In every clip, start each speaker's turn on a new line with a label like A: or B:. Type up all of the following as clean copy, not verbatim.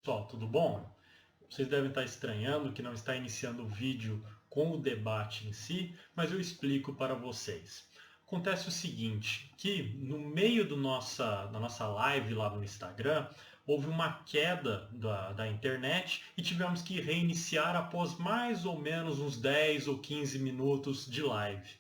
A: Pessoal, tudo bom? Vocês devem estar estranhando que não está iniciando o vídeo com o debate em si, mas eu explico para vocês. Acontece o seguinte, que no meio da nossa live lá no Instagram, houve uma queda da internet e tivemos que reiniciar após mais ou menos uns 10 ou 15 minutos de live.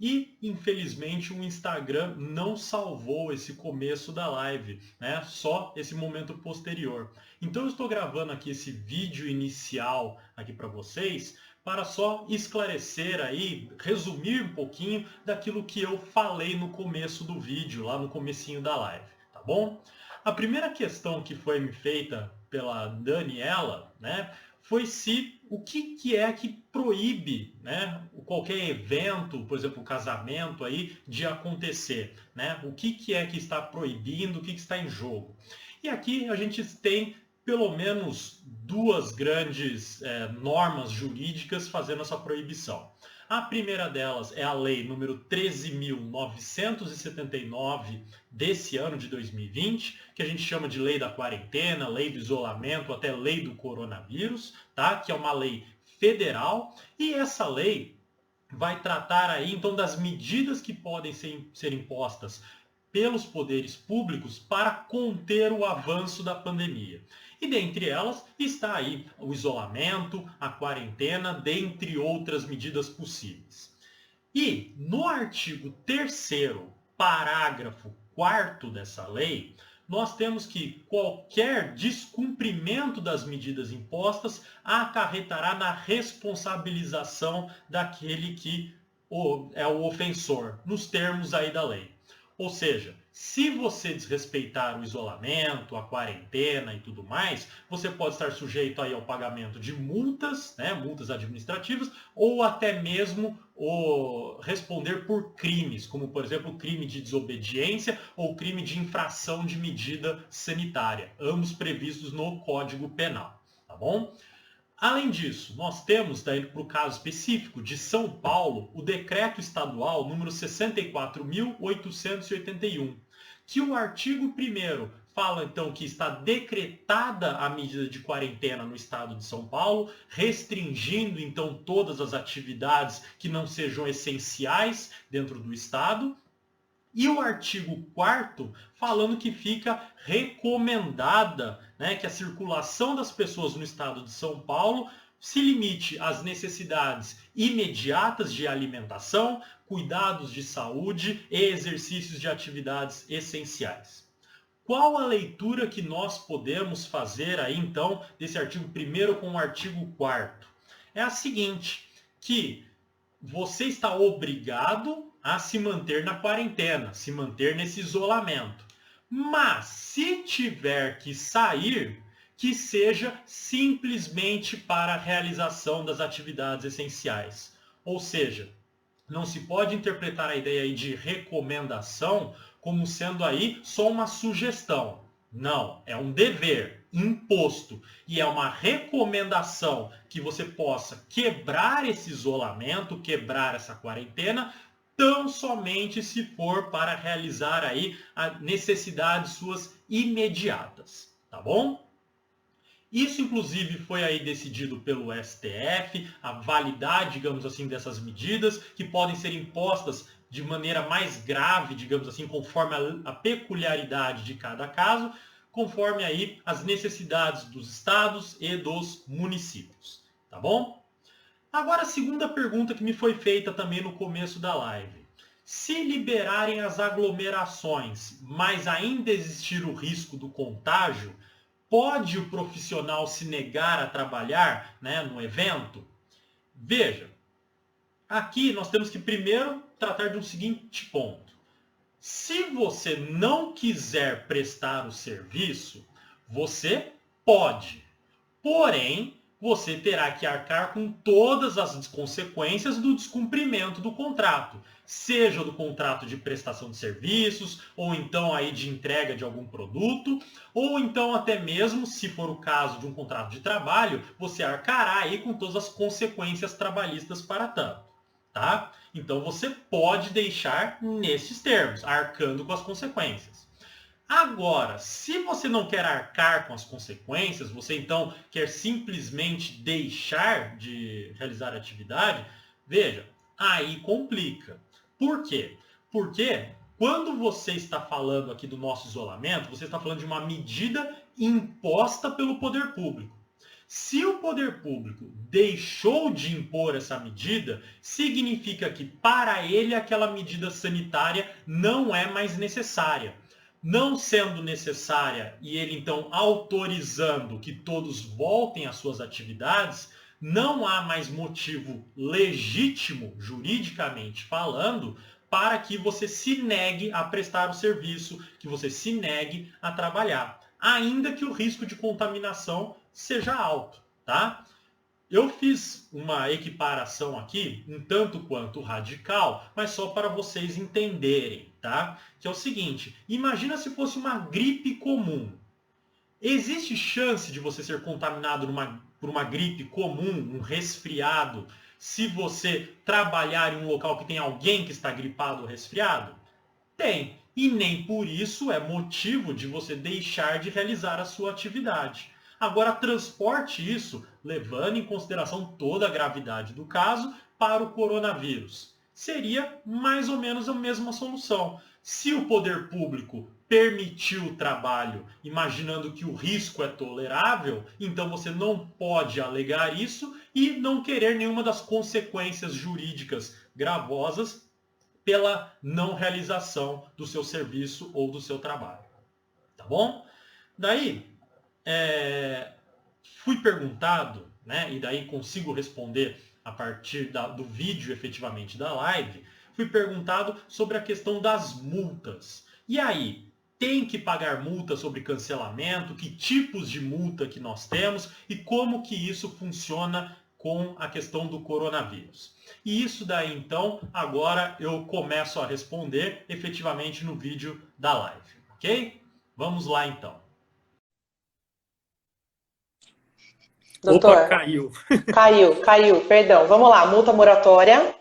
A: E, infelizmente, o Instagram não salvou esse começo da live, né? Só esse momento posterior. Então eu estou gravando aqui esse vídeo inicial aqui para vocês, para só esclarecer aí, resumir um pouquinho daquilo que eu falei no começo do vídeo, lá no comecinho da live, tá bom? A primeira questão que foi me feita pela Daniela, né, foi se o que é que proíbe, né, qualquer evento, por exemplo, o casamento aí, de acontecer, né? O que é que está proibindo, o que está em jogo. E aqui a gente tem pelo menos duas grandes normas jurídicas fazendo essa proibição. A primeira delas é a lei número 13.979 desse ano de 2020, que a gente chama de lei da quarentena, lei do isolamento, até lei do coronavírus, tá? Que é uma lei federal, e essa lei vai tratar aí então das medidas que podem ser impostas pelos poderes públicos para conter o avanço da pandemia. E dentre elas está aí o isolamento, a quarentena, dentre outras medidas possíveis. E no artigo 3º, parágrafo 4º dessa lei, nós temos que qualquer descumprimento das medidas impostas acarretará na responsabilização daquele que é o ofensor, nos termos aí da lei. Ou seja, se você desrespeitar o isolamento, a quarentena e tudo mais, você pode estar sujeito aí ao pagamento de multas, né, multas administrativas, ou até mesmo responder por crimes, como por exemplo o crime de desobediência ou crime de infração de medida sanitária, ambos previstos no Código Penal, tá bom? Além disso, nós temos, daí para o caso específico de São Paulo, o decreto estadual número 64.881, que o artigo 1º fala então que está decretada a medida de quarentena no estado de São Paulo, restringindo então todas as atividades que não sejam essenciais dentro do estado. E o artigo 4º falando que fica recomendada, né, que a circulação das pessoas no estado de São Paulo se limite às necessidades imediatas de alimentação, cuidados de saúde e exercícios de atividades essenciais. Qual a leitura que nós podemos fazer aí então desse artigo 1º com o artigo 4º? É a seguinte, que você está obrigado a se manter na quarentena, se manter nesse isolamento. Mas se tiver que sair, que seja simplesmente para a realização das atividades essenciais. Ou seja, não se pode interpretar a ideia aí de recomendação como sendo aí só uma sugestão. Não, é um dever imposto e é uma recomendação que você possa quebrar esse isolamento, quebrar essa quarentena, tão somente se for para realizar aí as necessidades suas imediatas, tá bom? Isso, inclusive, foi aí decidido pelo STF, a validade, digamos assim, dessas medidas, que podem ser impostas de maneira mais grave, digamos assim, conforme a peculiaridade de cada caso, conforme aí as necessidades dos estados e dos municípios. Tá bom? Agora, a segunda pergunta que me foi feita também no começo da live. Se liberarem as aglomerações, mas ainda existir o risco do contágio, pode o profissional se negar a trabalhar, né, no evento? Veja, aqui nós temos que primeiro tratar de um seguinte ponto. Se você não quiser prestar o serviço, você pode. Porém, você terá que arcar com todas as consequências do descumprimento do contrato, seja do contrato de prestação de serviços, ou então aí de entrega de algum produto, ou então até mesmo, se for o caso de um contrato de trabalho, você arcará aí com todas as consequências trabalhistas para tanto. Tá? Então você pode deixar nesses termos, arcando com as consequências. Agora, se você não quer arcar com as consequências, você então quer simplesmente deixar de realizar a atividade, veja, aí complica. Por quê? Porque quando você está falando aqui do nosso isolamento, você está falando de uma medida imposta pelo poder público. Se o poder público deixou de impor essa medida, significa que para ele aquela medida sanitária não é mais necessária. Não sendo necessária e ele então autorizando que todos voltem às suas atividades, não há mais motivo legítimo, juridicamente falando, para que você se negue a prestar o serviço, que você se negue a trabalhar, ainda que o risco de contaminação seja alto, tá? Eu fiz uma equiparação aqui, um tanto quanto radical, mas só para vocês entenderem, tá? Que é o seguinte, imagina se fosse uma gripe comum. Existe chance de você ser contaminado por uma gripe comum, um resfriado, se você trabalhar em um local que tem alguém que está gripado ou resfriado? Tem. E nem por isso é motivo de você deixar de realizar a sua atividade. Agora, transporte isso, levando em consideração toda a gravidade do caso, para o coronavírus. Seria mais ou menos a mesma solução. Se o poder público permitiu o trabalho, imaginando que o risco é tolerável, então você não pode alegar isso e não querer nenhuma das consequências jurídicas gravosas pela não realização do seu serviço ou do seu trabalho. Tá bom? Daí, fui perguntado, né, e daí consigo responder a partir do vídeo efetivamente da live, fui perguntado sobre a questão das multas. E aí, tem que pagar multa sobre cancelamento? Que tipos de multa que nós temos e como que isso funciona com a questão do coronavírus? E isso daí, então, agora eu começo a responder efetivamente no vídeo da live, ok? Vamos lá, então.
B: Doutor,
A: Opa, caiu.
B: caiu, perdão. Vamos lá, multa moratória.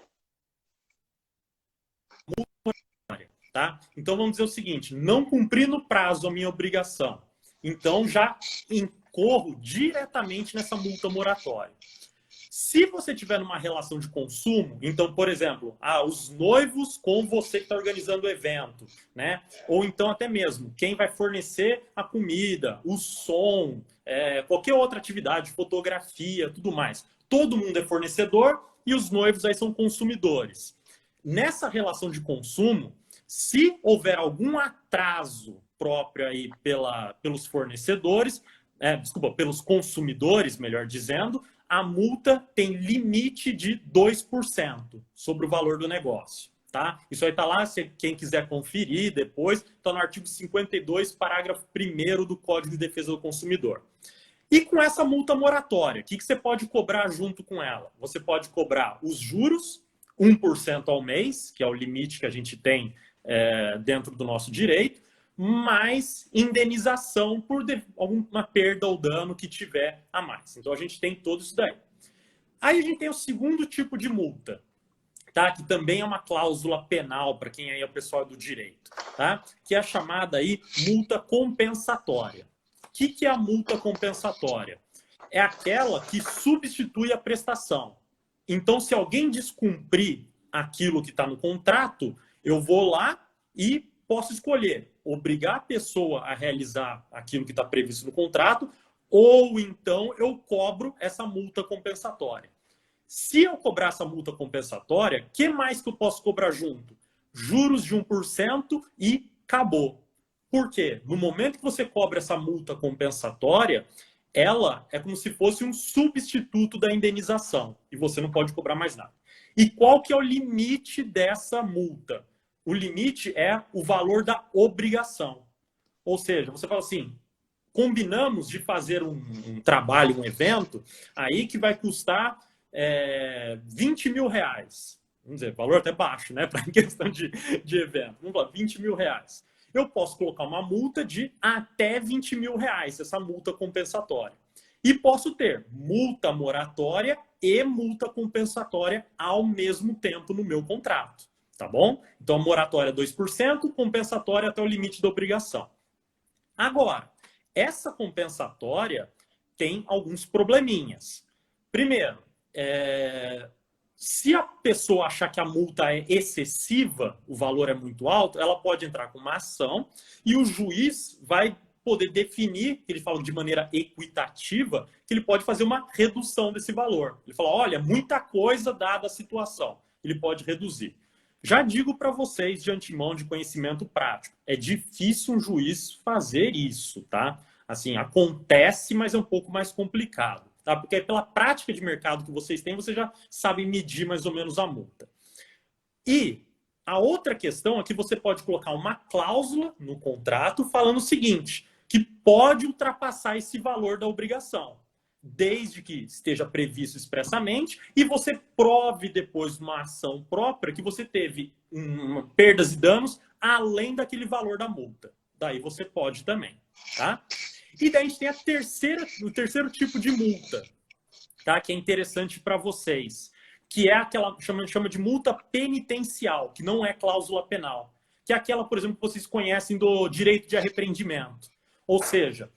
A: Tá? Então vamos dizer o seguinte, não cumprir no prazo a minha obrigação, então já incorro diretamente nessa multa moratória. Se você tiver numa relação de consumo, então, por exemplo, os noivos com você que está organizando o evento, né? Ou então até mesmo quem vai fornecer a comida, o som, qualquer outra atividade, fotografia, tudo mais. Todo mundo é fornecedor e os noivos aí são consumidores. Nessa relação de consumo, se houver algum atraso próprio aí pelos fornecedores, pelos consumidores, melhor dizendo, a multa tem limite de 2% sobre o valor do negócio. Tá? Isso aí está lá, se quem quiser conferir depois, está no artigo 52, parágrafo 1º do Código de Defesa do Consumidor. E com essa multa moratória, o que você pode cobrar junto com ela? Você pode cobrar os juros, 1% ao mês, que é o limite que a gente tem dentro do nosso direito, mais indenização por alguma perda ou dano que tiver a mais. Então a gente tem tudo isso daí. Aí a gente tem o segundo tipo de multa, tá? Que também é uma cláusula penal para quem aí é o pessoal do direito, tá? Que é a chamada aí multa compensatória. O que é a multa compensatória? É aquela que substitui a prestação. Então, se alguém descumprir aquilo que está no contrato, eu vou lá e posso escolher obrigar a pessoa a realizar aquilo que está previsto no contrato, ou então eu cobro essa multa compensatória. Se eu cobrar essa multa compensatória, o que mais que eu posso cobrar junto? Juros de 1% e acabou. Por quê? No momento que você cobra essa multa compensatória, ela é como se fosse um substituto da indenização e você não pode cobrar mais nada. E qual que é o limite dessa multa? O limite é o valor da obrigação. Ou seja, você fala assim, combinamos de fazer um trabalho, um evento, aí que vai custar 20 mil reais. Vamos dizer, valor até baixo, né? Para questão de evento. Vamos falar, 20 mil reais. Eu posso colocar uma multa de até 20 mil reais, essa multa compensatória. E posso ter multa moratória e multa compensatória ao mesmo tempo no meu contrato. Tá bom? Então, a moratória é 2%, compensatória até o limite da obrigação.
C: Agora, essa compensatória tem alguns probleminhas. Primeiro, se a pessoa achar que a multa é excessiva, o valor é muito alto, ela pode entrar com uma ação e o juiz vai poder definir, ele fala de maneira equitativa, que ele pode fazer uma redução desse valor. Ele fala, olha, muita coisa dada a situação. Ele pode reduzir. Já digo para vocês de antemão, de conhecimento prático, é difícil um juiz fazer isso, tá? Assim, acontece, mas é um pouco mais complicado, tá? Porque pela prática de mercado que vocês têm, vocês já sabem medir mais ou menos a multa. E a outra questão é que você pode colocar uma cláusula no contrato falando o seguinte, que pode ultrapassar esse valor da obrigação, desde que esteja previsto expressamente e você prove depois numa ação própria que você teve perdas e danos além daquele valor da multa. Daí você pode também, tá? E daí a gente tem o terceiro tipo de multa, tá? Que é interessante para vocês, que é aquela chama de multa penitencial, que não é cláusula penal, que é aquela, por exemplo, que vocês conhecem do direito de arrependimento. Ou seja,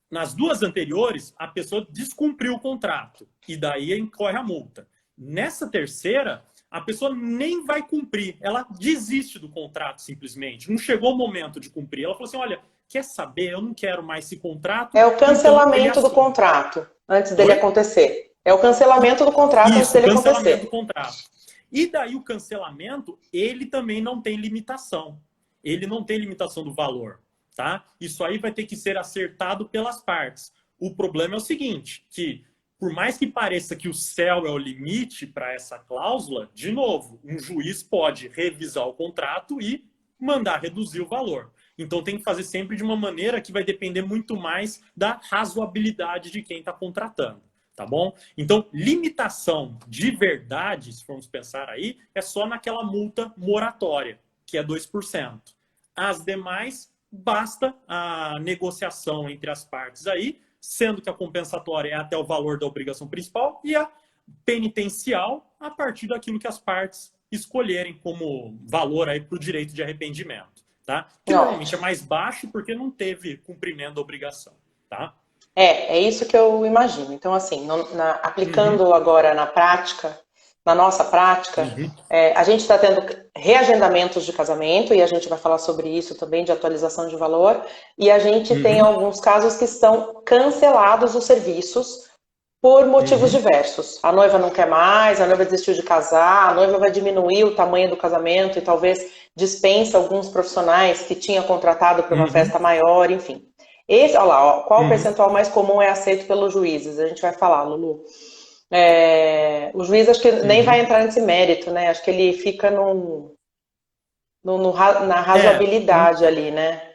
C: nas duas anteriores, a pessoa descumpriu o contrato e daí incorre a multa. Nessa terceira, a pessoa nem vai cumprir, ela desiste do contrato simplesmente. Não chegou o momento de cumprir. Ela falou assim, olha, quer saber, eu não quero mais esse contrato.
B: É o cancelamento do contrato antes dele acontecer. É o cancelamento do contrato antes dele acontecer.
C: Cancelamento do contrato. E daí o cancelamento, ele também não tem limitação. Ele não tem limitação do valor. Tá? Isso aí vai ter que ser acertado pelas partes. O problema é o seguinte, que por mais que pareça que o céu é o limite para essa cláusula, de novo, um juiz pode revisar o contrato e mandar reduzir o valor. Então tem que fazer sempre de uma maneira que vai depender muito mais da razoabilidade de quem está contratando. Tá bom? Então, limitação de verdade, se formos pensar aí, é só naquela multa moratória, que é 2%. As demais, basta a negociação entre as partes aí, sendo que a compensatória é até o valor da obrigação principal e a penitencial a partir daquilo que as partes escolherem como valor aí para o direito de arrependimento, tá? Que normalmente é mais baixo porque não teve cumprimento da obrigação, tá?
B: É isso que eu imagino. Então, assim, aplicando agora na prática, na nossa prática, a gente está tendo reagendamentos de casamento, e a gente vai falar sobre isso também, de atualização de valor, e a gente tem alguns casos que estão cancelados os serviços por motivos diversos. A noiva não quer mais, a noiva desistiu de casar, a noiva vai diminuir o tamanho do casamento e talvez dispensa alguns profissionais que tinha contratado para uma festa maior, enfim. Olha lá, qual o percentual mais comum é aceito pelos juízes? A gente vai falar, Lulu. O juiz acho que nem vai entrar nesse mérito, né? Acho que ele fica na razoabilidade ali, né?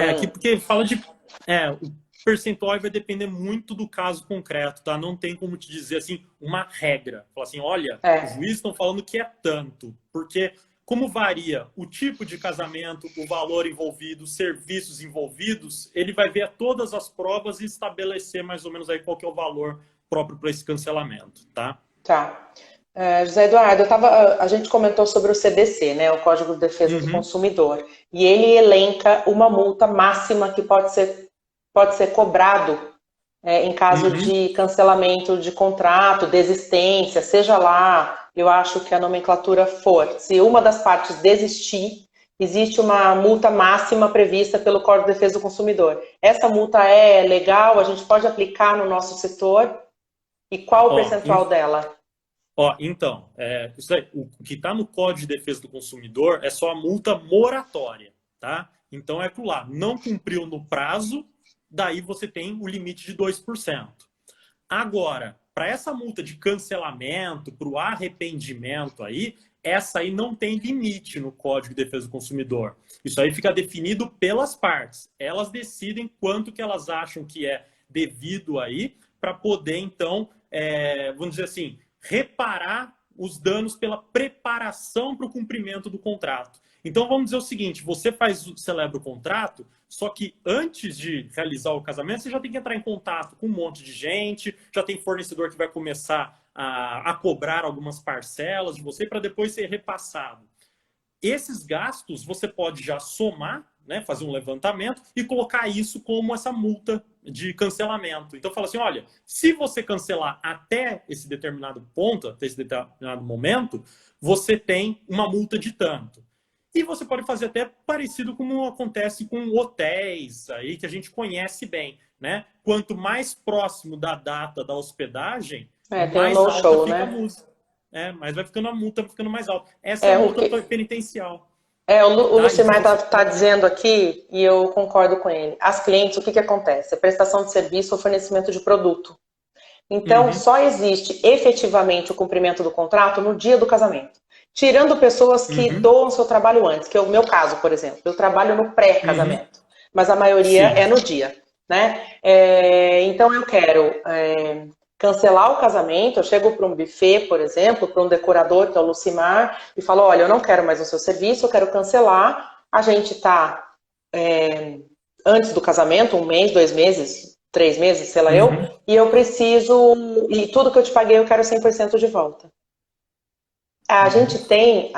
C: Aqui porque fala de... o percentual vai depender muito do caso concreto, tá? Não tem como te dizer, assim, uma regra. Falar assim, olha, os juízes estão falando que é tanto. Porque como varia o tipo de casamento, o valor envolvido, os serviços envolvidos, ele vai ver todas as provas e estabelecer mais ou menos aí qual que é o valor próprio para esse cancelamento, tá?
B: Tá. José Eduardo, a gente comentou sobre o CDC, né, o Código de Defesa do Consumidor, e ele elenca uma multa máxima que pode ser cobrado em caso de cancelamento de contrato, desistência, seja lá, eu acho que a nomenclatura for. Se uma das partes desistir, existe uma multa máxima prevista pelo Código de Defesa do Consumidor. Essa multa é legal? A gente pode aplicar no nosso setor? E qual o percentual dela?
C: Então, isso aí, o que está no Código de Defesa do Consumidor é só a multa moratória, tá? Então é aquilo lá, não cumpriu no prazo, daí você tem o limite de 2%. Agora, para essa multa de cancelamento, para o arrependimento aí, essa aí não tem limite no Código de Defesa do Consumidor. Isso aí fica definido pelas partes. Elas decidem quanto que elas acham que é devido aí, para poder, então, vamos dizer assim, reparar os danos pela preparação para o cumprimento do contrato. Então, vamos dizer o seguinte, você celebra o contrato, só que antes de realizar o casamento, você já tem que entrar em contato com um monte de gente, já tem fornecedor que vai começar a cobrar algumas parcelas de você para depois ser repassado. Esses gastos você pode já somar né, fazer um levantamento e colocar isso como essa multa de cancelamento. Então, fala assim, olha, se você cancelar até esse determinado ponto, até esse determinado momento, você tem uma multa de tanto. E você pode fazer até parecido como acontece com hotéis aí que a gente conhece bem, né? Quanto mais próximo da data da hospedagem, mais alta
B: show,
C: fica
B: né?
C: a multa. Mas vai ficando a multa ficando mais alta. Essa é a multa penitencial.
B: O Lucimar está dizendo aqui, e eu concordo com ele. As clientes, o que acontece? É prestação de serviço ou fornecimento de produto. Então, só existe efetivamente o cumprimento do contrato no dia do casamento. Tirando pessoas que doam seu trabalho antes, que é o meu caso, por exemplo. Eu trabalho no pré-casamento, mas a maioria é no dia, né? Então, eu quero cancelar o casamento, eu chego para um buffet, por exemplo, para um decorador, que é o Lucimar, e falo, olha, eu não quero mais o seu serviço, eu quero cancelar. A gente está antes do casamento, 1 mês, 2 meses, 3 meses, sei lá e eu preciso, e tudo que eu te paguei eu quero 100% de volta. A gente tem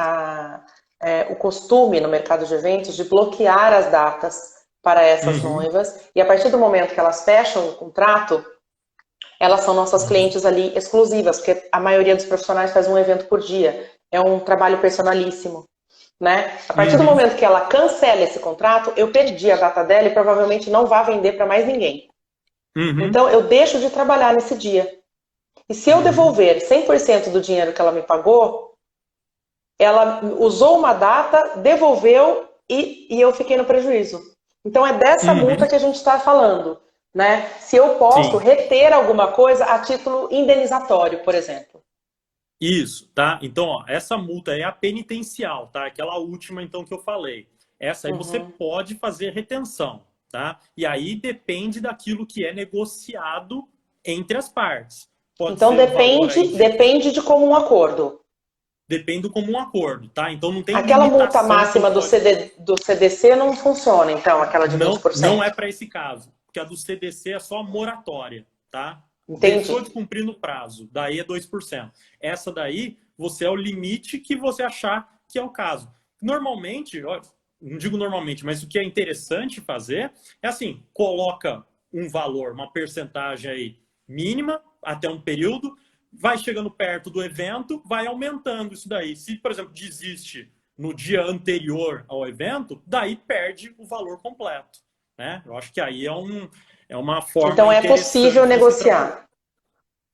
B: o costume no mercado de eventos de bloquear as datas para essas noivas, e a partir do momento que elas fecham o contrato, elas são nossas clientes ali exclusivas, porque a maioria dos profissionais faz um evento por dia. É um trabalho personalíssimo, né? A partir do momento que ela cancela esse contrato, eu perdi a data dela e provavelmente não vai vender para mais ninguém. Então, eu deixo de trabalhar nesse dia. E se eu devolver 100% do dinheiro que ela me pagou, ela usou uma data, devolveu e eu fiquei no prejuízo. Então, é dessa multa que a gente está falando. Né? Se eu posso reter alguma coisa a título indenizatório, por exemplo.
C: Isso, tá? Então, ó, essa multa é a penitencial, tá? Aquela última, então, que eu falei. Essa aí você pode fazer retenção, tá? E aí depende daquilo que é negociado entre as partes. Pode
B: então, depende de comum acordo.
C: Depende do comum acordo, tá? Então, não tem
B: aquela multa máxima do CDC não funciona, então, aquela de 20%?
C: Não é para esse caso. Porque a do CDC é só moratória, tá?
B: Entendi.
C: Deixou de cumprir no prazo, daí é 2%. Essa daí, você é o limite que você achar que é o caso. Normalmente, não digo normalmente, mas o que é interessante fazer é assim, coloca um valor, uma percentagem aí mínima até um período, vai chegando perto do evento, vai aumentando isso daí. Se, por exemplo, desiste no dia anterior ao evento, daí perde o valor completo. Né? Eu acho que aí é uma forma.
B: Então é possível negociar.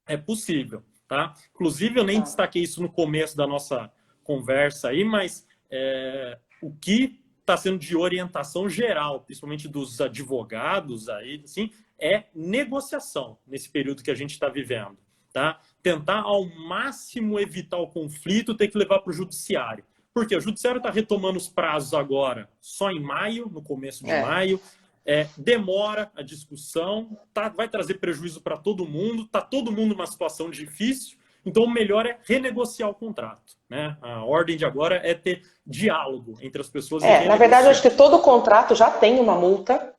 C: É possível, tá? Inclusive, eu nem destaquei isso no começo da nossa conversa aí, mas o que está sendo de orientação geral, principalmente dos advogados aí, assim, é negociação nesse período que a gente está vivendo, tá? Tentar ao máximo evitar o conflito, ter que levar para o judiciário. Porque o judiciário está retomando os prazos agora só em maio, no começo de maio. Demora a discussão, vai trazer prejuízo para todo mundo, está todo mundo numa situação difícil, então o melhor é renegociar o contrato. Né? A ordem de agora é ter diálogo entre as pessoas.
B: Na verdade, eu acho que todo contrato já tem uma multa,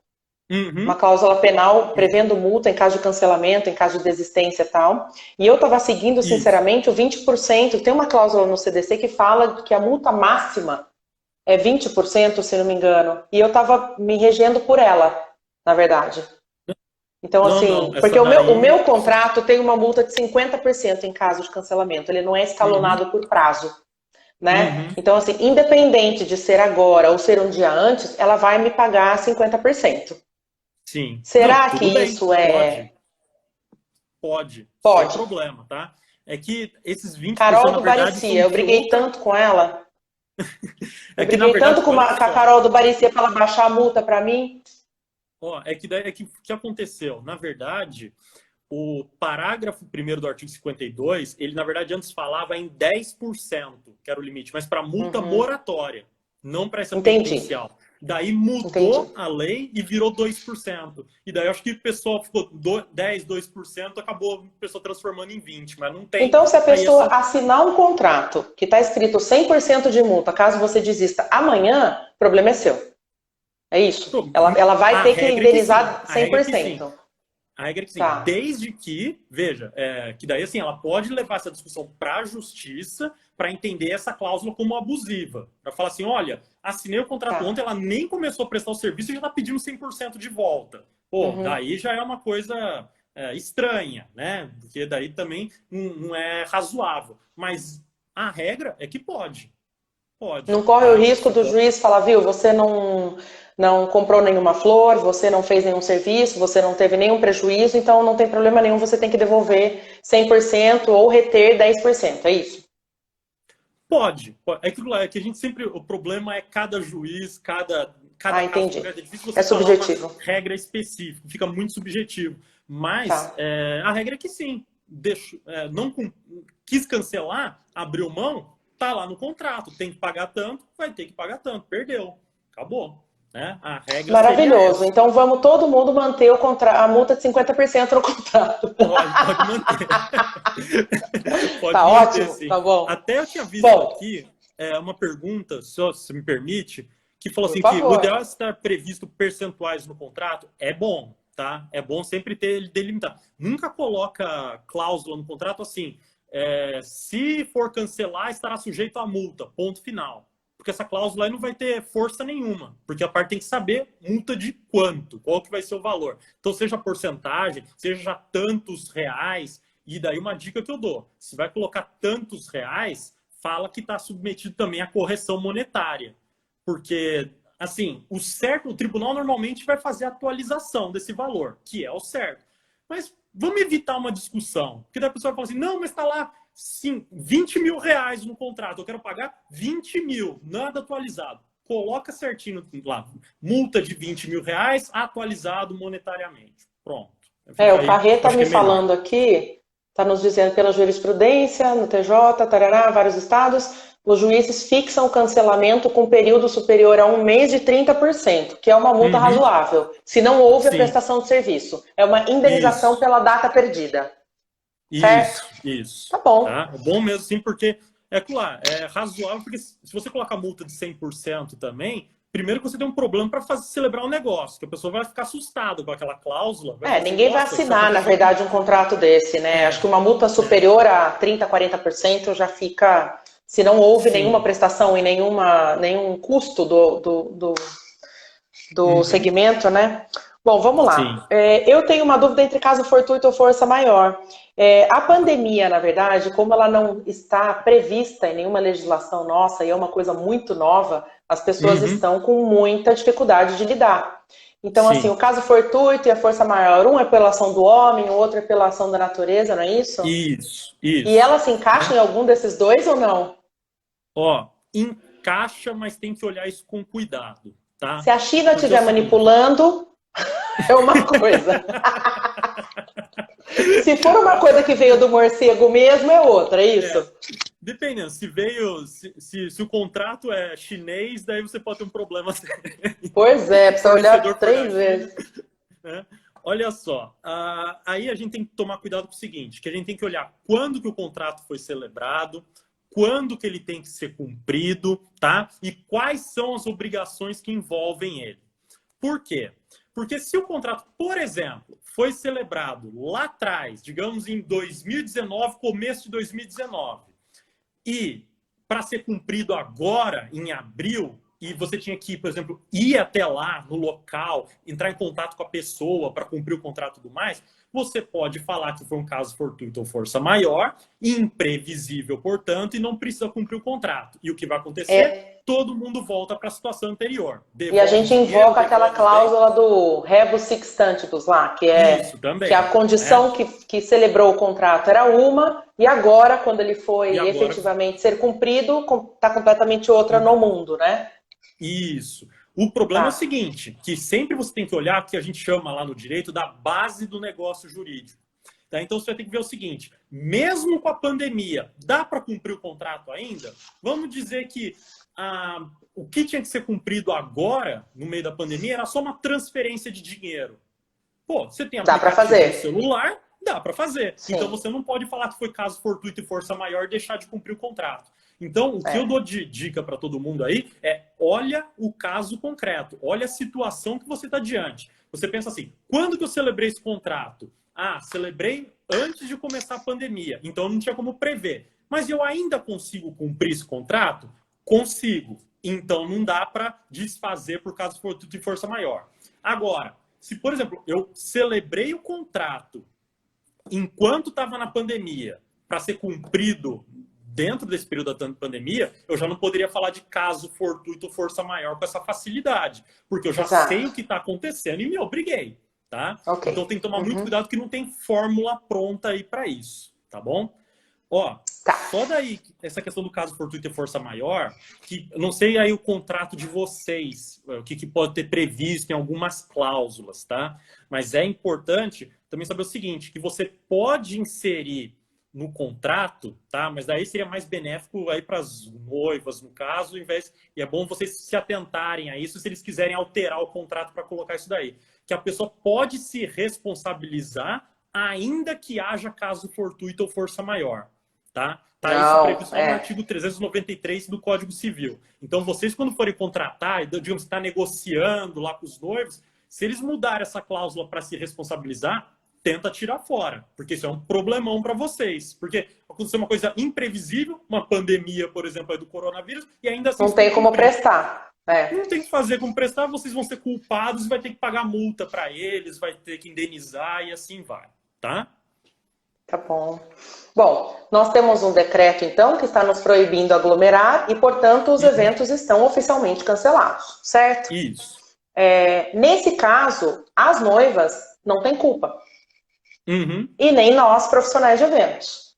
B: uma cláusula penal prevendo multa em caso de cancelamento, em caso de desistência e tal. E eu estava seguindo, sinceramente, o 20%. Tem uma cláusula no CDC que fala que a multa máxima é 20%, se não me engano. E eu estava me regendo por ela, na verdade. Então, porque o meu contrato tem uma multa de 50% em caso de cancelamento. Ele não é escalonado por prazo. Né? Então, assim, independente de ser agora ou ser um dia antes, ela vai me pagar 50%.
C: Sim.
B: Será que isso
C: Pode.
B: Pode.
C: Sem problema, tá? É que esses 20%,
B: Carol
C: na
B: do
C: verdade,
B: Baricia, eu briguei tanto com ela.
C: Eu briguei
B: tanto com a Carol do Baricia para ela baixar a multa para mim.
C: Que aconteceu? Na verdade, o parágrafo 1º do artigo 52, ele, na verdade, antes falava em 10%, que era o limite, mas para multa moratória, não para essa penitencial. Daí mudou a lei e virou 2%. E daí eu acho que o pessoal ficou 2%, acabou o pessoal transformando em 20%, mas não tem.
B: Então, se a pessoa assinar um contrato que está escrito 100% de multa, caso você desista amanhã, o problema é seu. É isso. Ela vai ter que indenizar 100%.
C: A regra é que sim,
B: Tá.
C: desde que, veja, que daí assim, ela pode levar essa discussão para a justiça para entender essa cláusula como abusiva. Para falar assim, olha, assinei o contrato
B: Tá.
C: ontem, ela nem começou a prestar o serviço e já está pedindo 100% de volta. Pô,
B: Uhum.
C: daí já é uma coisa estranha, né? Porque daí também não é razoável. Mas a regra é que pode. Pode,
B: Não corre o
C: tá?
B: risco do juiz falar, viu, você não comprou nenhuma flor, você não fez nenhum serviço, você não teve nenhum prejuízo, então não tem problema nenhum, você tem que devolver 100% ou reter 10%, é isso?
C: Pode. É que a gente sempre... O problema é cada juiz, cada
B: Ah,
C: caso
B: entendi.
C: concreto. É difícil
B: É
C: você falar uma
B: subjetivo.
C: regra específica. Fica muito subjetivo. Mas
B: Tá.
C: a regra é que sim. Quis cancelar, abriu mão, tá lá no contrato. Tem que pagar tanto, vai ter que pagar tanto. Perdeu. Acabou. Né? A regra seria
B: Maravilhoso.
C: essa.
B: Então vamos todo mundo manter a multa de 50% no contrato.
C: Pode manter. Pode
B: Tá
C: manter,
B: ótimo?
C: sim.
B: Tá bom.
C: Até eu tinha visto
B: Bom,
C: aqui uma pergunta, só se me permite, que falou
B: por
C: assim que o
B: favor.
C: ideal é estar previsto percentuais no contrato. É bom, tá? É bom sempre ter ele delimitado. Nunca coloca cláusula no contrato assim, se for cancelar, estará sujeito à multa, ponto final. Porque essa cláusula aí não vai ter força nenhuma, porque a parte tem que saber multa de quanto, qual que vai ser o valor. Então, seja porcentagem, seja já tantos reais, e daí uma dica que eu dou, se vai colocar tantos reais, fala que está submetido também à correção monetária. Porque, assim, o tribunal normalmente vai fazer a atualização desse valor, que é o certo. Mas vamos evitar uma discussão, porque daí a pessoa fala assim, não, mas está lá, sim, 20 mil reais no contrato, eu quero pagar 20 mil, nada atualizado. Coloca certinho lá, multa de 20 mil reais, atualizado monetariamente. Pronto.
B: O Carrê está
C: Acho que
B: me
C: é melhor.
B: falando aqui, está nos dizendo pela jurisprudência, no TJ, tarará, vários estados, os juízes fixam o cancelamento com período superior a 1 mês de 30%, que é uma multa razoável, se não houve a
C: Sim.
B: prestação de serviço. É uma indenização
C: Isso.
B: pela data perdida. Certo?
C: Isso.
B: Tá bom.
C: Tá? É bom mesmo, sim, porque é razoável, porque se você colocar multa de 100% também, primeiro que você tem um problema para celebrar um negócio, que a pessoa vai ficar assustada com aquela cláusula.
B: Ninguém vai assinar, na verdade, um contrato desse, né? Acho que uma multa superior a 30%, 40% já fica... Se não houve nenhuma prestação e nenhum custo do segmento, né? Bom, vamos lá. Eu tenho uma dúvida entre caso fortuito ou força maior. A pandemia, na verdade, como ela não está prevista em nenhuma legislação nossa e é uma coisa muito nova, as pessoas estão com muita dificuldade de lidar. Então, assim, o caso fortuito e a força maior, um é pela ação do homem, o outro é pela ação da natureza, não é isso?
C: Isso.
B: E ela se encaixa em algum desses dois ou não?
C: Encaixa, mas tem que olhar isso com cuidado, tá?
B: Se a China estiver manipulando, é uma coisa. Se for uma coisa que veio do morcego mesmo, é outra, é isso?
C: Dependendo, se o contrato é chinês, daí você pode ter um problema.
B: Pois é, precisa olhar 3 vezes.
C: Olha só, aí a gente tem que tomar cuidado com o seguinte, que a gente tem que olhar quando que o contrato foi celebrado, quando que ele tem que ser cumprido, tá? E quais são as obrigações que envolvem ele. Por quê? Porque se o contrato, por exemplo, foi celebrado lá atrás, digamos em 2019, começo de 2019, e para ser cumprido agora, em abril, e você tinha que, por exemplo, ir até lá no local, entrar em contato com a pessoa para cumprir o contrato e tudo mais, você pode falar que foi um caso fortuito ou força maior, imprevisível, portanto, e não precisa cumprir o contrato. E o que vai acontecer? Todo mundo volta para a situação anterior.
B: E a gente invoca aquela cláusula do rebus sic stantibus lá, que é
C: isso, também,
B: que a condição que celebrou o contrato era uma, e agora, quando ele foi efetivamente ser cumprido, está completamente outra no mundo, né?
C: Isso. O problema é o seguinte, que sempre você tem que olhar o que a gente chama lá no direito da base do negócio jurídico. Tá? Então você vai ter que ver o seguinte, mesmo com a pandemia, dá para cumprir o contrato ainda? Vamos dizer que o que tinha que ser cumprido agora, no meio da pandemia, era só uma transferência de dinheiro. Pô, você tem aplicativo no celular, dá para fazer. Sim. Então você não pode falar que foi caso fortuito e força maior e deixar de cumprir o contrato. Então, o que eu dou de dica para todo mundo aí é olha o caso concreto, olha a situação que você está diante. você pensa assim, quando que eu celebrei esse contrato? Ah, celebrei antes de começar a pandemia, então não tinha como prever. Mas eu ainda consigo cumprir esse contrato? Consigo. Então não dá para desfazer por caso de força maior. Agora, se, por exemplo, eu celebrei o contrato enquanto estava na pandemia para ser cumprido dentro desse período da pandemia, eu já não poderia falar de caso fortuito ou força maior com essa facilidade, porque eu já sei o que está acontecendo e me obriguei, tá?
B: Okay.
C: Então tem que tomar muito cuidado que não tem fórmula pronta aí para isso, tá bom? Ó, só daí, essa questão do caso fortuito e força maior, que eu não sei aí o contrato de vocês, o que pode ter previsto em algumas cláusulas, tá? Mas é importante também saber o seguinte, que você pode inserir no contrato, tá? Mas daí seria mais benéfico aí para as noivas, no caso, e é bom vocês se atentarem a isso se eles quiserem alterar o contrato para colocar isso daí. Que a pessoa pode se responsabilizar ainda que haja caso fortuito ou força maior, tá? Tá isso previsto no artigo 393 do Código Civil. Então, vocês, quando forem contratar, digamos que está negociando lá com os noivos, se eles mudarem essa cláusula para se responsabilizar, tenta tirar fora, porque isso é um problemão para vocês. Porque aconteceu uma coisa imprevisível, uma pandemia, por exemplo, do coronavírus, e ainda assim...
B: Não tem como prestar.
C: Não tem que fazer como prestar, vocês vão ser culpados, vai ter que pagar multa para eles, vai ter que indenizar e assim vai, tá?
B: Tá bom. Bom, nós temos um decreto, então, que está nos proibindo aglomerar e, portanto, os eventos estão oficialmente cancelados, certo?
C: Isso.
B: Nesse caso, as noivas não têm culpa. E nem nós, profissionais de eventos.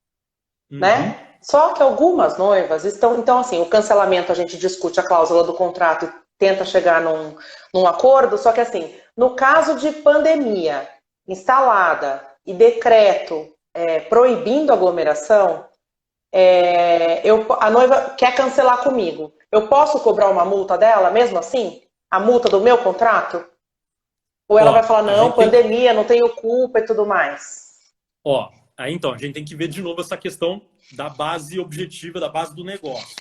B: Né? Só que algumas noivas estão... Então, assim, o cancelamento, a gente discute a cláusula do contrato e tenta chegar num acordo, só que, assim, no caso de pandemia instalada e decreto proibindo aglomeração, a noiva quer cancelar comigo. Eu posso cobrar uma multa dela, mesmo assim? A multa do meu contrato? Ou ela vai falar, não, pandemia, não tenho culpa e tudo mais?
C: Aí então, a gente tem que ver de novo essa questão da base objetiva, da base do negócio.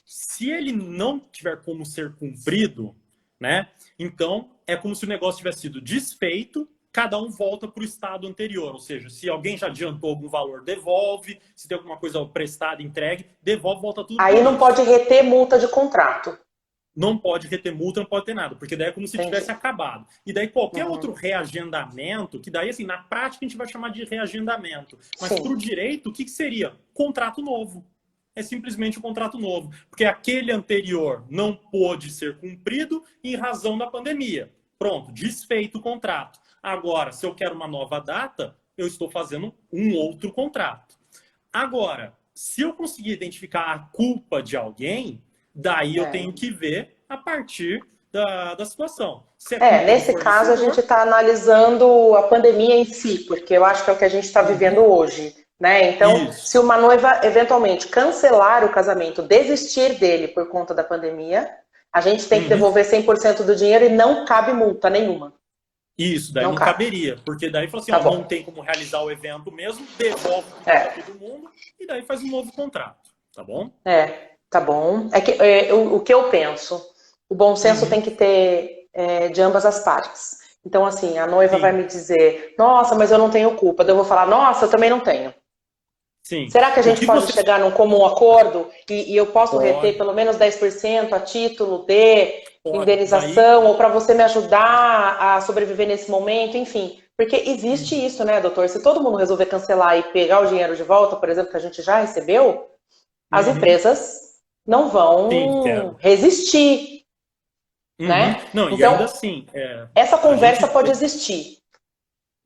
C: Se ele não tiver como ser cumprido, né, então é como se o negócio tivesse sido desfeito, cada um volta para o estado anterior. Ou seja, se alguém já adiantou algum valor, devolve. Se tem alguma coisa prestada, entregue, devolve, volta tudo.
B: Aí não pode reter multa de contrato.
C: Não pode reter multa, não pode ter nada, porque daí é como se tivesse acabado. E daí qualquer outro reagendamento, que daí, assim, na prática a gente vai chamar de reagendamento. Mas para o direito, o que seria? Contrato novo. É simplesmente um contrato novo. Porque aquele anterior não pôde ser cumprido em razão da pandemia. Pronto, desfeito o contrato. Agora, se eu quero uma nova data, eu estou fazendo um outro contrato. Agora, se eu conseguir identificar a culpa de alguém, daí eu tenho que ver a partir da situação.
B: Nesse caso, a gente está analisando a pandemia em si, porque eu acho que é o que a gente está vivendo hoje. Né? Então, se uma noiva eventualmente cancelar o casamento, desistir dele por conta da pandemia, a gente tem que devolver 100% do dinheiro e não cabe multa nenhuma.
C: Isso, daí não caberia, porque daí fala assim, não tem como realizar o evento mesmo, devolve para todo mundo e daí faz um novo contrato, tá bom?
B: Tá bom. O que eu penso, o bom senso tem que ter de ambas as partes. Então, assim, a noiva vai me dizer, nossa, mas eu não tenho culpa. Daí eu vou falar, nossa, eu também não tenho.
C: Sim.
B: Será que a gente pode chegar num comum acordo e eu posso reter pelo menos 10% a título de indenização ou para você me ajudar a sobreviver nesse momento, enfim. Porque existe isso, né, doutor? Se todo mundo resolver cancelar e pegar o dinheiro de volta, por exemplo, que a gente já recebeu, as empresas não vão resistir, né?
C: Não,
B: então,
C: e ainda assim...
B: essa conversa pode existir.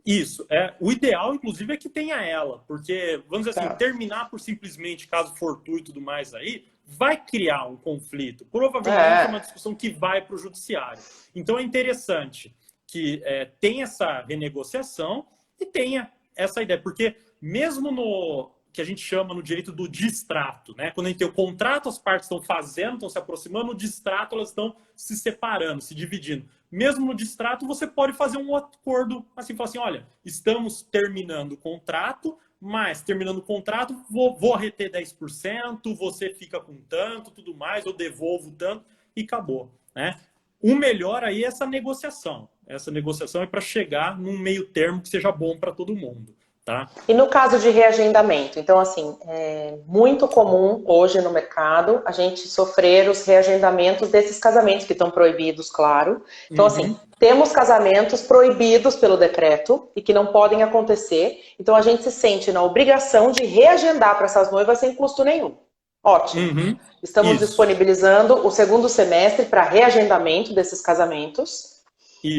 C: Isso. O ideal, inclusive, é que tenha ela. Porque, vamos dizer assim, terminar por simplesmente caso fortuito e tudo mais aí, vai criar um conflito. Provavelmente é uma discussão que vai para o judiciário. Então é interessante que tenha essa renegociação e tenha essa ideia. Porque mesmo no que a gente chama no direito do distrato, né? Quando a gente tem o contrato, as partes estão fazendo, estão se aproximando, no distrato elas estão se separando, se dividindo. Mesmo no distrato, você pode fazer um acordo, assim, falar assim, olha, estamos terminando o contrato, mas terminando o contrato, vou reter 10%, você fica com tanto, tudo mais, eu devolvo tanto, e acabou, né? O melhor aí é essa negociação. essa negociação é para chegar num meio termo que seja bom para todo mundo, tá?
B: E no caso de reagendamento, então assim, é muito comum hoje no mercado a gente sofrer os reagendamentos desses casamentos que estão proibidos, claro. Então assim, temos casamentos proibidos pelo decreto e que não podem acontecer, então a gente se sente na obrigação de reagendar para essas noivas sem custo nenhum. Ótimo. Estamos disponibilizando o segundo semestre para reagendamento desses casamentos.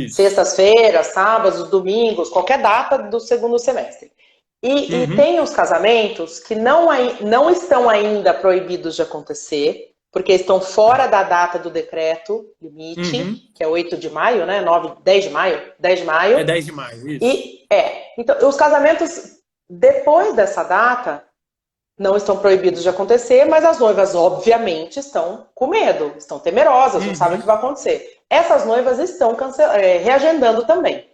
B: Sextas-feiras, sábados, domingos, qualquer data do segundo semestre. E tem os casamentos que não estão ainda proibidos de acontecer, porque estão fora da data do decreto limite, que é 8 de maio, né? 10 de maio? 10 de maio.
C: É 10 de maio, isso.
B: Então, os casamentos depois dessa data não estão proibidos de acontecer, mas as noivas, obviamente, estão com medo, estão temerosas, não sabem o que vai acontecer. Essas noivas estão reagendando também.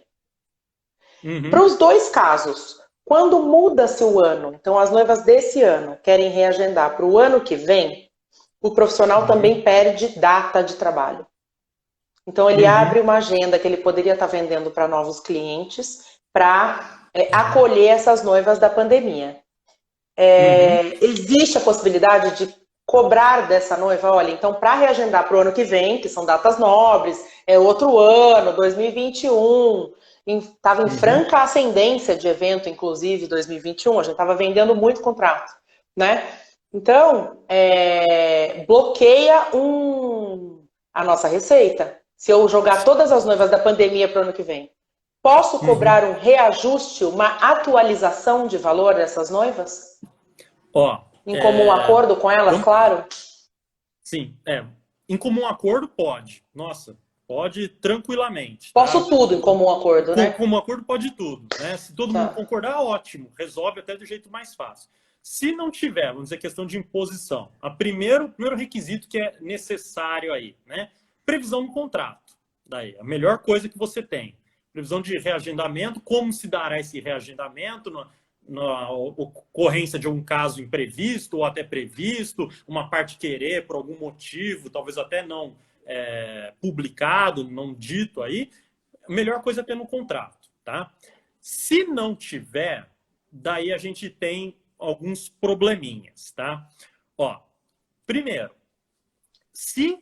B: Para os dois casos, quando muda-se o ano, então as noivas desse ano querem reagendar para o ano que vem, o profissional também perde data de trabalho. Então ele abre uma agenda que ele poderia estar vendendo para novos clientes para acolher essas noivas da pandemia. Existe a possibilidade de cobrar dessa noiva, olha, então para reagendar para o ano que vem, que são datas nobres, é outro ano, 2021, estava em franca ascendência de evento, inclusive 2021, a gente estava vendendo muito contrato, né? Então, bloqueia a nossa receita. Se eu jogar todas as noivas da pandemia para o ano que vem, posso cobrar um reajuste, uma atualização de valor dessas noivas? Em comum acordo com elas, claro?
C: Sim, em comum acordo pode. Nossa, pode tranquilamente.
B: Posso tudo em comum acordo, né?
C: Em comum acordo pode tudo, né? Se todo mundo concordar, ótimo. Resolve até do jeito mais fácil. Se não tiver, vamos dizer, questão de imposição, o primeiro requisito que é necessário aí, né? Previsão no contrato. Daí, a melhor coisa que você tem. Previsão de reagendamento, como se dará esse reagendamento na ocorrência de um caso imprevisto ou até previsto, uma parte querer por algum motivo, talvez até não publicado, não dito aí, a melhor coisa é ter no contrato, tá? Se não tiver, daí a gente tem alguns probleminhas, tá? Primeiro, se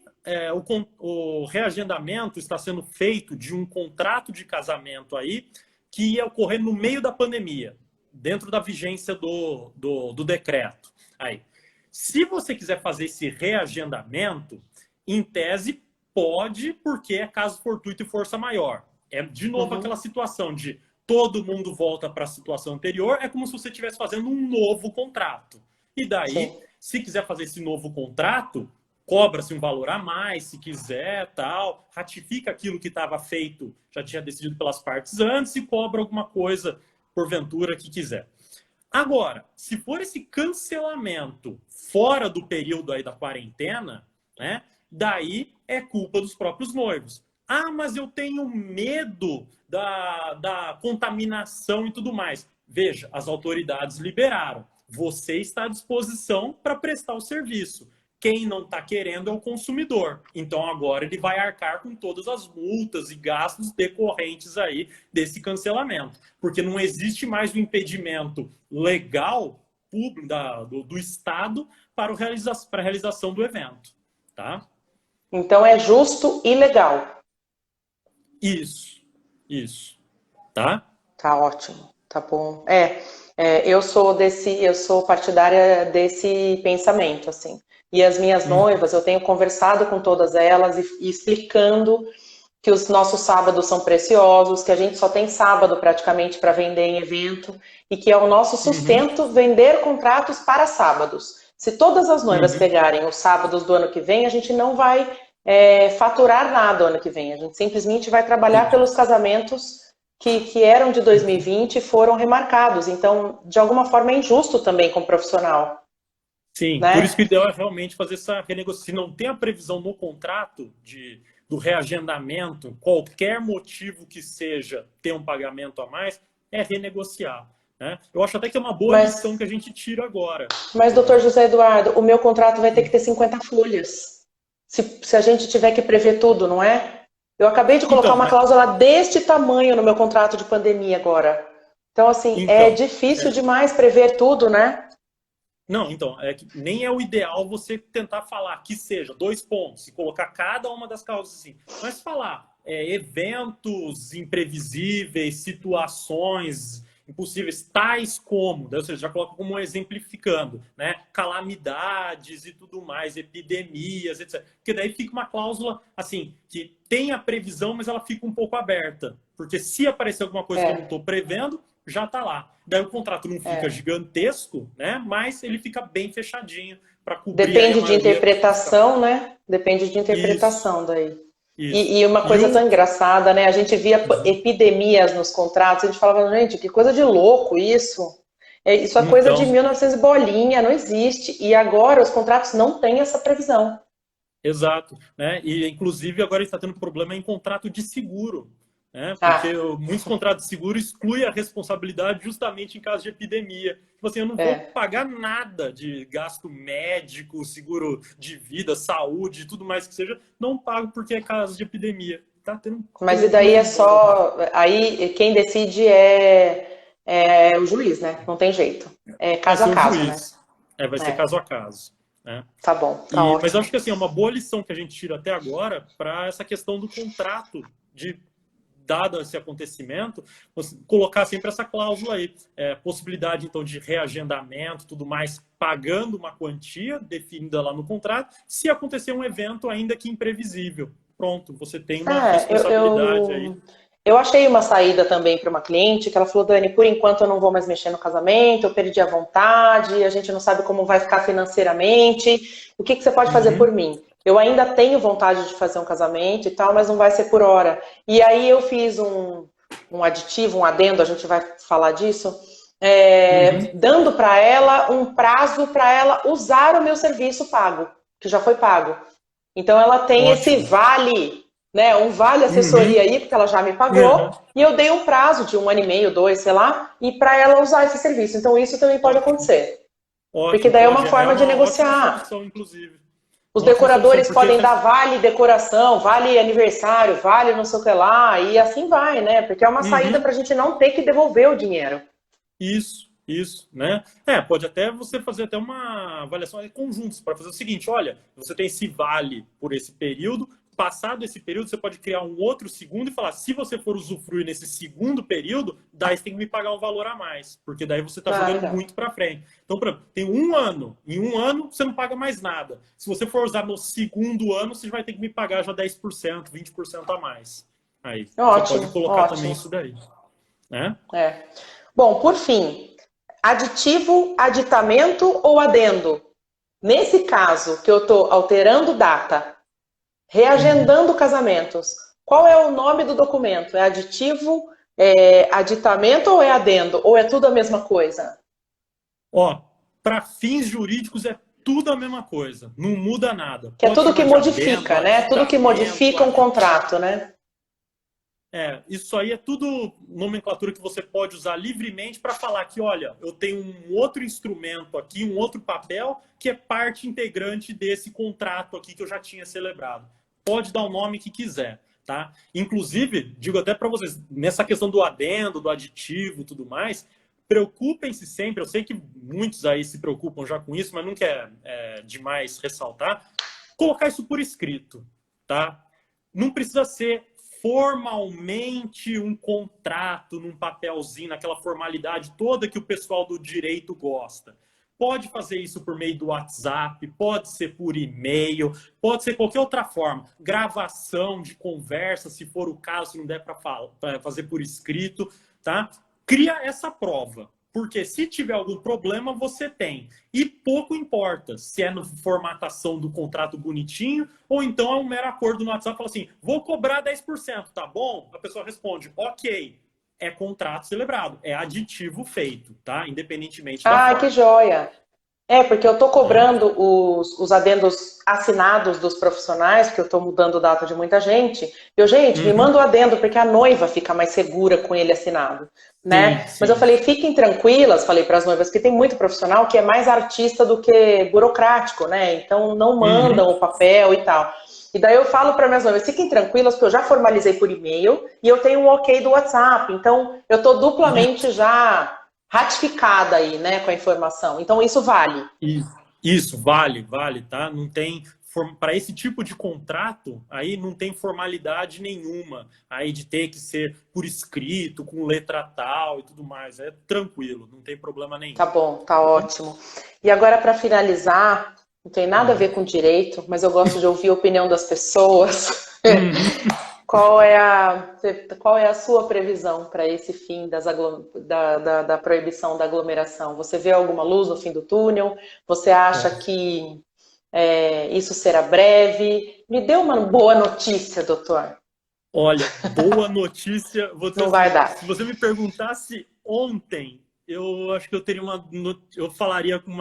C: o reagendamento está sendo feito de um contrato de casamento aí que ia ocorrer no meio da pandemia, dentro da vigência do decreto. Aí, se você quiser fazer esse reagendamento, em tese pode, porque é caso fortuito e força maior. É de novo aquela situação de todo mundo volta para a situação anterior, é como se você estivesse fazendo um novo contrato. E daí, se quiser fazer esse novo contrato, cobra-se um valor a mais, se quiser, tal, ratifica aquilo que estava feito, já tinha decidido pelas partes antes, e cobra alguma coisa, porventura, que quiser. Agora, se for esse cancelamento fora do período aí da quarentena, né, daí é culpa dos próprios noivos. Ah, mas eu tenho medo da contaminação e tudo mais. Veja, as autoridades liberaram. Você está à disposição para prestar o serviço. Quem não está querendo é o consumidor. Então agora ele vai arcar com todas as multas e gastos decorrentes aí desse cancelamento. Porque não existe mais o impedimento legal público do Estado para a realização do evento. Tá?
B: Então é justo e legal.
C: Isso. Tá?
B: Tá ótimo. Tá bom. Eu sou partidária desse pensamento, assim. E as minhas noivas, eu tenho conversado com todas elas e explicando que os nossos sábados são preciosos, que a gente só tem sábado praticamente para vender em evento e que é o nosso sustento vender contratos para sábados. Se todas as noivas pegarem os sábados do ano que vem, a gente não vai faturar nada ano que vem. A gente simplesmente vai trabalhar pelos casamentos que eram de 2020 e foram remarcados. Então, de alguma forma, é injusto também com o profissional.
C: Sim, né? Por isso que o ideal é realmente fazer essa renegociação. Se não tem a previsão no contrato do reagendamento, qualquer motivo que seja ter um pagamento a mais, é renegociar. Né? Eu acho até que é uma boa lição que a gente tira agora.
B: Mas, doutor José Eduardo, o meu contrato vai ter que ter 50 folhas. Se a gente tiver que prever tudo, não é? Eu acabei de colocar
C: Então,
B: uma cláusula deste tamanho no meu contrato de pandemia agora. Então, assim, é difícil demais prever tudo, né?
C: Não, então, é que nem é o ideal você tentar falar que seja 2 pontos e colocar cada uma das causas assim. Mas falar eventos imprevisíveis, situações impossíveis, tais como, ou seja, já coloca como exemplificando, né? Calamidades e tudo mais, epidemias, etc. Porque daí fica uma cláusula, assim, que tem a previsão, mas ela fica um pouco aberta. Porque se aparecer alguma coisa que eu não estou prevendo, já está lá. Daí o contrato não fica gigantesco, né? Mas ele fica bem fechadinho para cobrir.
B: Depende de interpretação, né? Depende de interpretação daí. E uma coisa tão engraçada, né? A gente via epidemias nos contratos, a gente falava, gente, que coisa de louco isso. Isso é coisa de 1900 bolinha, não existe. E agora os contratos não têm essa previsão.
C: Exato, né? E inclusive agora está tendo problema em contrato de seguro. Porque muitos contratos de seguro excluem a responsabilidade justamente em caso de epidemia. Tipo assim, eu não vou pagar nada de gasto médico, seguro de vida, saúde, tudo mais que seja, não pago porque é caso de epidemia. Tá tendo
B: Mas e daí é só... Aí quem decide é o juiz, né? Não tem jeito. É caso a caso, né?
C: Vai ser caso a caso. Né?
B: Tá bom, tá ótimo.
C: Mas eu acho que assim, é uma boa lição que a gente tira até agora para essa questão do contrato de dado esse acontecimento, colocar sempre essa cláusula aí. Possibilidade, então, de reagendamento, tudo mais, pagando uma quantia definida lá no contrato, se acontecer um evento ainda que imprevisível. Pronto, você tem uma responsabilidade aí.
B: Eu achei uma saída também para uma cliente, que ela falou, Dani, por enquanto eu não vou mais mexer no casamento, eu perdi a vontade, a gente não sabe como vai ficar financeiramente, o que você pode fazer por mim? Eu ainda tenho vontade de fazer um casamento e tal, mas não vai ser por hora. E aí eu fiz um aditivo, um adendo, a gente vai falar disso, dando para ela um prazo para ela usar o meu serviço pago, que já foi pago. Então ela tem esse vale, né, um vale assessoria aí, porque ela já me pagou, e eu dei um prazo de 1 ano e meio, 2, sei lá, e para ela usar esse serviço. Então isso também pode acontecer. Porque daí é uma forma de negociar.
C: Solução, inclusive.
B: Os decoradores podem dar vale decoração, vale aniversário, vale não sei o que lá, e assim vai, né? Porque é uma saída para a gente não ter que devolver o dinheiro.
C: Isso, né? Pode até você fazer até uma avaliação de conjuntos para fazer o seguinte, olha, você tem esse vale por esse período, passado esse período, você pode criar um outro segundo e falar, se você for usufruir nesse segundo período, daí você tem que me pagar um valor a mais, porque daí você está jogando muito para frente. Então, por exemplo, tem 1 ano, em 1 ano você não paga mais nada. Se você for usar no segundo ano, você vai ter que me pagar já 10%, 20% a mais. Aí, você pode colocar também isso daí. Né?
B: Bom, por fim, aditivo, aditamento ou adendo? Nesse caso, que eu estou alterando data, reagendando casamentos, qual é o nome do documento? É aditivo, é aditamento ou é adendo? Ou é tudo a mesma coisa?
C: Para fins jurídicos é tudo a mesma coisa, não muda nada.
B: Que é tudo que modifica, né? Tudo que modifica um contrato, né?
C: Isso aí é tudo nomenclatura que você pode usar livremente para falar que, olha, eu tenho um outro instrumento aqui, um outro papel que é parte integrante desse contrato aqui que eu já tinha celebrado. Pode dar o nome que quiser, tá? Inclusive, digo até para vocês, nessa questão do adendo, do aditivo e tudo mais, preocupem-se sempre, eu sei que muitos aí se preocupam já com isso, mas nunca é demais ressaltar, colocar isso por escrito, tá? Não precisa ser formalmente um contrato num papelzinho, naquela formalidade toda que o pessoal do direito gosta. Pode fazer isso por meio do WhatsApp, pode ser por e-mail, pode ser qualquer outra forma. Gravação de conversa, se for o caso, se não der para fazer por escrito, tá? Cria essa prova. Porque se tiver algum problema, você tem. E pouco importa se é na formatação do contrato bonitinho ou então é um mero acordo no WhatsApp, fala assim, vou cobrar 10%, tá bom? A pessoa responde, ok, é contrato celebrado, é aditivo feito, tá? Independentemente da forma.
B: Que joia! Porque eu estou cobrando os adendos assinados dos profissionais, porque eu estou mudando data de muita gente. Me manda o adendo, porque a noiva fica mais segura com ele assinado, né?
C: Sim.
B: Mas eu falei, fiquem tranquilas, falei para as noivas, que tem muito profissional que é mais artista do que burocrático, né? Então não mandam o papel e tal. E daí eu falo para minhas noivas, fiquem tranquilas, porque eu já formalizei por e-mail e eu tenho um ok do WhatsApp. Então, eu estou duplamente já ratificada aí, né, com a informação. Então, isso vale.
C: Isso, vale, tá? Não tem... Para esse tipo de contrato, aí não tem formalidade nenhuma, aí de ter que ser por escrito, com letra tal e tudo mais. É tranquilo, não tem problema nenhum.
B: Tá bom, tá ótimo. E agora, para finalizar, não tem nada a ver com direito, mas eu gosto de ouvir a opinião das pessoas. Qual é a sua previsão para esse fim da proibição da aglomeração? Você vê alguma luz no fim do túnel? Você acha que isso será breve? Me dê uma boa notícia, doutor.
C: Olha, boa notícia.
B: Não vai dar.
C: Se você me perguntasse ontem, eu acho que eu falaria com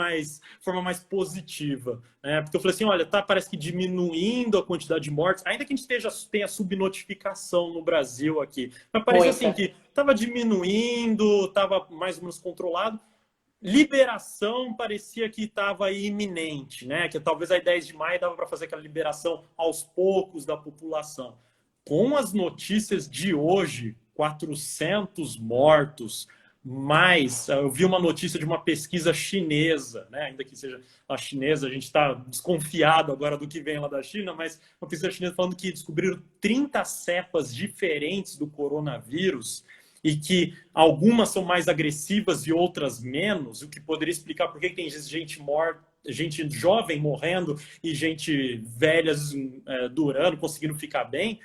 C: forma mais positiva, né? Porque eu falei assim, olha, parece que diminuindo a quantidade de mortes, ainda que a gente tenha subnotificação no Brasil aqui, mas parece assim que estava diminuindo, estava mais ou menos controlado. Liberação parecia que estava iminente, né? Que talvez aí 10 de maio dava para fazer aquela liberação aos poucos da população. Com as notícias de hoje, 400 mortos, mais, eu vi uma notícia de uma pesquisa chinesa, né? Ainda que seja a chinesa, a gente está desconfiado agora do que vem lá da China, mas uma pesquisa chinesa falando que descobriram 30 cepas diferentes do coronavírus, e que algumas são mais agressivas e outras menos, o que poderia explicar por que tem gente morta, gente jovem morrendo e gente velha durando, conseguindo ficar bem.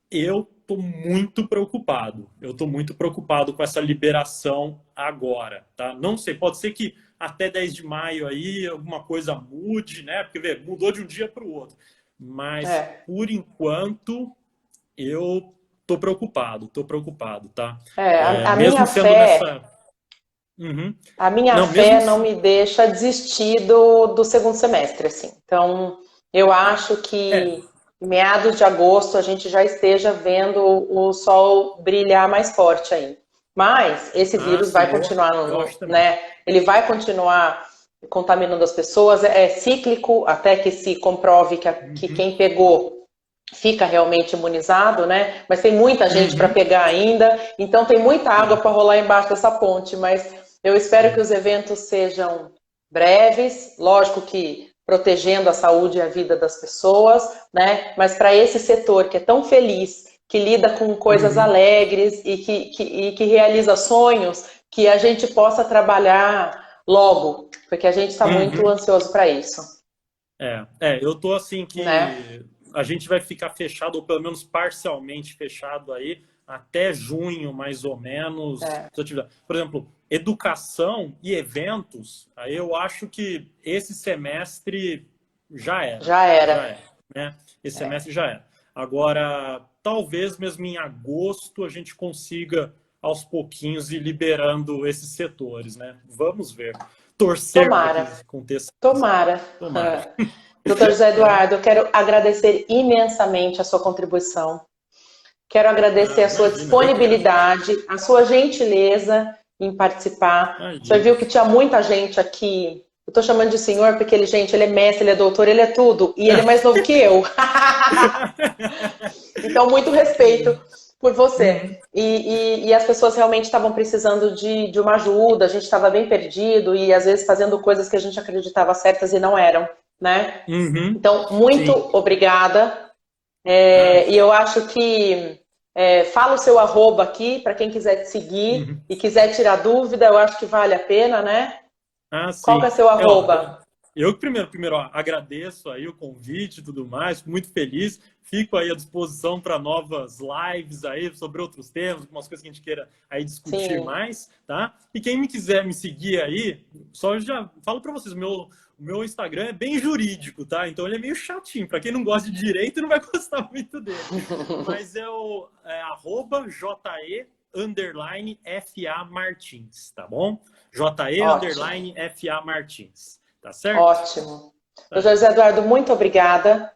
C: Eu estou muito preocupado. Eu estou muito preocupado com essa liberação agora, tá? Não sei, pode ser que até 10 de maio aí alguma coisa mude, né? Porque mudou de um dia para o outro. Mas, por enquanto, eu tô preocupado, tá?
B: A minha fé... A minha fé não me deixa desistir do segundo semestre, assim. Então, eu acho que meados de agosto a gente já esteja vendo o sol brilhar mais forte aí. Mas esse vírus vai continuar, né? Ele vai continuar contaminando as pessoas, é cíclico, até que se comprove que quem pegou fica realmente imunizado, né? Mas tem muita gente para pegar ainda, então tem muita água para rolar embaixo dessa ponte, mas eu espero que os eventos sejam breves, lógico que protegendo a saúde e a vida das pessoas, né? Mas para esse setor que é tão feliz, que lida com coisas alegres e que realiza sonhos, que a gente possa trabalhar logo, porque a gente está muito ansioso para isso.
C: Eu tô assim que...
B: Né?
C: A gente vai ficar fechado, ou pelo menos parcialmente fechado aí, até junho, mais ou menos. Por exemplo, educação e eventos, aí eu acho que esse semestre já era.
B: Já era.
C: Né? Esse semestre já era. Agora, talvez mesmo em agosto a gente consiga, aos pouquinhos, ir liberando esses setores, né? Vamos ver. Torcer para que isso aconteça.
B: Tomara. Doutor José Eduardo, eu quero agradecer imensamente a sua contribuição. Quero agradecer a sua disponibilidade, a sua gentileza em participar. Você viu que tinha muita gente aqui. Eu estou chamando de senhor porque ele é mestre, ele é doutor, ele é tudo. E ele é mais novo que eu. Então, muito respeito por você. E as pessoas realmente estavam precisando de uma ajuda, a gente estava bem perdido e às vezes fazendo coisas que a gente acreditava certas e não eram. Né? Então, muito obrigada. E eu acho que fala o seu @ aqui para quem quiser te seguir e quiser tirar dúvida, eu acho que vale a pena, né? Qual que é seu @
C: Eu primeiro agradeço aí o convite e tudo mais, fico muito feliz, fico aí à disposição para novas lives aí sobre outros temas, algumas coisas que a gente queira aí discutir mais, tá? E quem me quiser me seguir aí, só já falo para vocês, o meu Instagram é bem jurídico, tá? Então ele é meio chatinho. Para quem não gosta de direito, não vai gostar muito dele. Mas é o @JE_FA Martins, tá bom? JE_FA Martins. Tá certo?
B: Ótimo. Doutor José Eduardo, muito obrigada.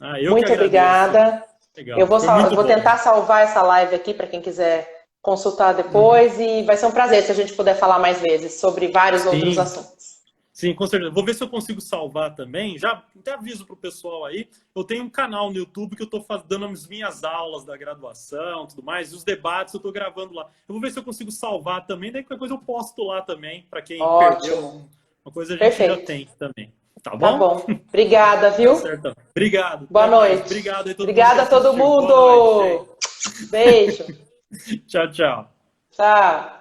B: Muito obrigada.
C: Legal.
B: Eu vou tentar salvar essa live aqui para quem quiser consultar depois e vai ser um prazer se a gente puder falar mais vezes sobre vários outros assuntos.
C: Sim, com certeza. Vou ver se eu consigo salvar também. Já até aviso para o pessoal aí. Eu tenho um canal no YouTube que eu estou dando as minhas aulas da graduação e tudo mais. E os debates eu estou gravando lá. Eu vou ver se eu consigo salvar também. Daí qualquer coisa eu posto lá também. Para quem perdeu. Uma coisa a gente já tem também. Tá bom?
B: Tá bom. Obrigada, viu?
C: Tá certo. Obrigado.
B: Boa noite.
C: Obrigado aí todo
B: Obrigada a todo mundo.
C: Boa noite,
B: Beijo.
C: Tchau, tchau.
B: Tchau.